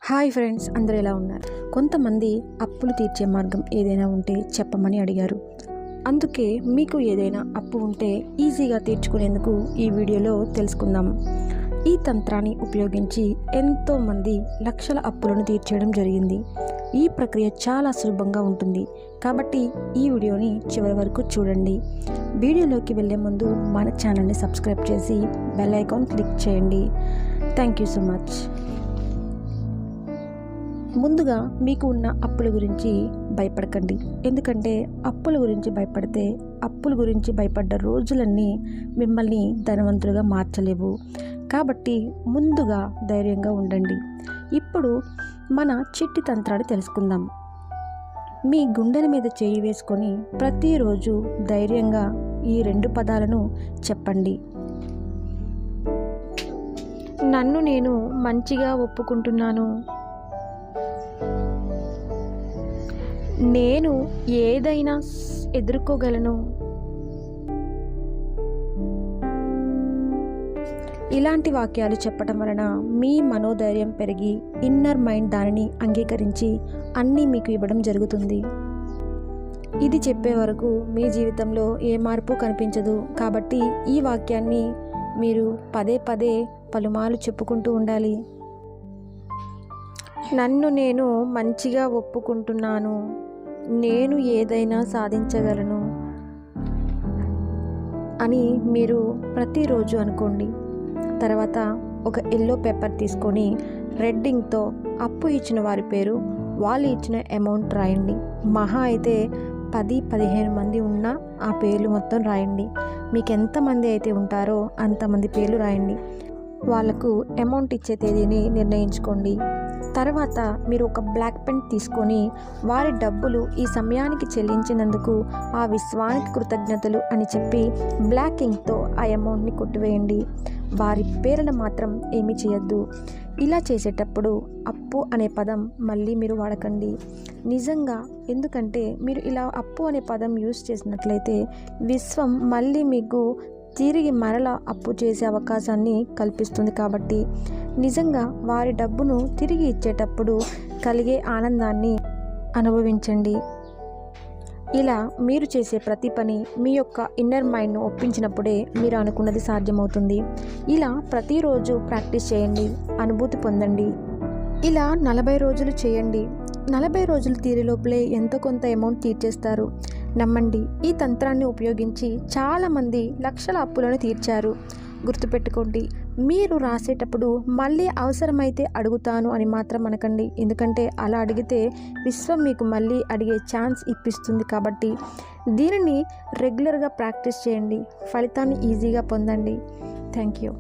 Hi friends, అందరూ ఎలా ఉన్నారు? కొంతమంది అప్పులు తీర్చే మార్గం ఏదైనా ఉంటే చెప్పమని అడిగారు. అందుకే మీకు ఏదైనా అప్పు ఉంటే ఈజీగా తీర్చుకునేందుకు ఈ వీడియోలో తెలుసుకుందాం. ఈ తంత్రాన్ని ఉపయోగించి ఎంతోమంది లక్షల అప్పులను తీర్చేయడం జరిగింది. ఈ ప్రక్రియ చాలా సులభంగా ఉంటుంది కాబట్టి ఈ వీడియోని చివరి వరకు చూడండి. వీడియోలోకి వెళ్ళే ముందు మన ఛానల్ని సబ్స్క్రైబ్ చేసి బెల్ ఐకాన్ క్లిక్ చేయండి. Thank you so much. ముందుగా మీకు ఉన్న అప్పుల గురించి భయపడకండి. ఎందుకంటే అప్పుల గురించి భయపడితే అప్పుల గురించి భయపడ్డ రోజులన్నీ మిమ్మల్ని ధనవంతులుగా మార్చలేవు. కాబట్టి ముందుగా ధైర్యంగా ఉండండి. ఇప్పుడు మన చిట్టి తంత్రాన్ని తెలుసుకుందాం. మీ గుండెల మీద చేయి వేసుకొని ప్రతిరోజు ధైర్యంగా ఈ 2 పదాలను చెప్పండి. నన్ను నేను మంచిగా ఒప్పుకుంటున్నాను. నేను ఏదైనా ఎదుర్కోగలను. ఇలాంటి వాక్యాలు చెప్పడం వలన మీ మనోధైర్యం పెరిగి ఇన్నర్ మైండ్ దానిని అంగీకరించి అన్నీ మీకు ఇవ్వడం జరుగుతుంది. ఇది చెప్పే వరకు మీ జీవితంలో ఏ మార్పు కనిపించదు. కాబట్టి ఈ వాక్యాన్ని మీరు పదే పదే పలుమార్లు చెప్పుకుంటూ ఉండాలి. నన్ను నేను మంచిగా ఒప్పుకుంటున్నాను. నేను ఏదైనా సాధించగలను అని మీరు ప్రతిరోజు అనుకోండి. తర్వాత ఒక ఎల్లో పేపర్ తీసుకొని రెడ్ ఇంక్తో అప్పు ఇచ్చిన వారి పేరు, వాళ్ళు ఇచ్చిన అమౌంట్ రాయండి. మహా అయితే 10-15 మంది ఉన్న ఆ పేర్లు మొత్తం రాయండి. మీకు ఎంతమంది అయితే ఉంటారో అంతమంది పేర్లు రాయండి. వాళ్లకు అమౌంట్ ఇచ్చే తేదీని నిర్ణయించుకోండి. తర్వాత మీరు ఒక బ్లాక్ పెన్ తీసుకొని వారి డబ్బులు ఈ సమయానికి చెల్లించినందుకు ఆ విశ్వానికి కృతజ్ఞతలు అని చెప్పి బ్లాక్ ఇంక్తో ఆ అమౌంట్ని కొట్టివేయండి. వారి పేర్లను మాత్రం ఏమీ చేయొద్దు. ఇలా చేసేటప్పుడు అప్పు అనే పదం మళ్ళీ మీరు వాడకండి. నిజంగా, ఎందుకంటే మీరు ఇలా అప్పు అనే పదం యూజ్ చేసినట్లయితే విశ్వం మళ్ళీ మీకు తిరిగి మరలా అప్పు చేసే అవకాశాన్ని కల్పిస్తుంది. కాబట్టి నిజంగా వారి డబ్బును తిరిగి ఇచ్చేటప్పుడు కలిగే ఆనందాన్ని అనుభవించండి. ఇలా మీరు చేసే ప్రతి పని మీ యొక్క ఇన్నర్ మైండ్ను ఒప్పించినప్పుడే మీరు అనుకున్నది సాధ్యమవుతుంది. ఇలా ప్రతిరోజు ప్రాక్టీస్ చేయండి, అనుభూతి పొందండి. ఇలా 40 రోజులు చేయండి. 40 రోజులు తీరేలోపలే ఎంతో కొంత అమౌంట్ తీర్చేస్తారు. నమ్మండి, ఈ తంత్రాన్ని ఉపయోగించి చాలామంది లక్షల అప్పులను తీర్చారు. గుర్తుపెట్టుకోండి, మీరు రాసేటప్పుడు మళ్ళీ అవసరమైతే అడుగుతాను అని మాత్రం అనకండి. ఎందుకంటే అలా అడిగితే విశ్వం మీకు మళ్ళీ అడిగే ఛాన్స్ ఇప్పిస్తుంది. కాబట్టి దీనిని రెగ్యులర్గా ప్రాక్టీస్ చేయండి. ఫలితాన్ని ఈజీగా పొందండి. Thank you.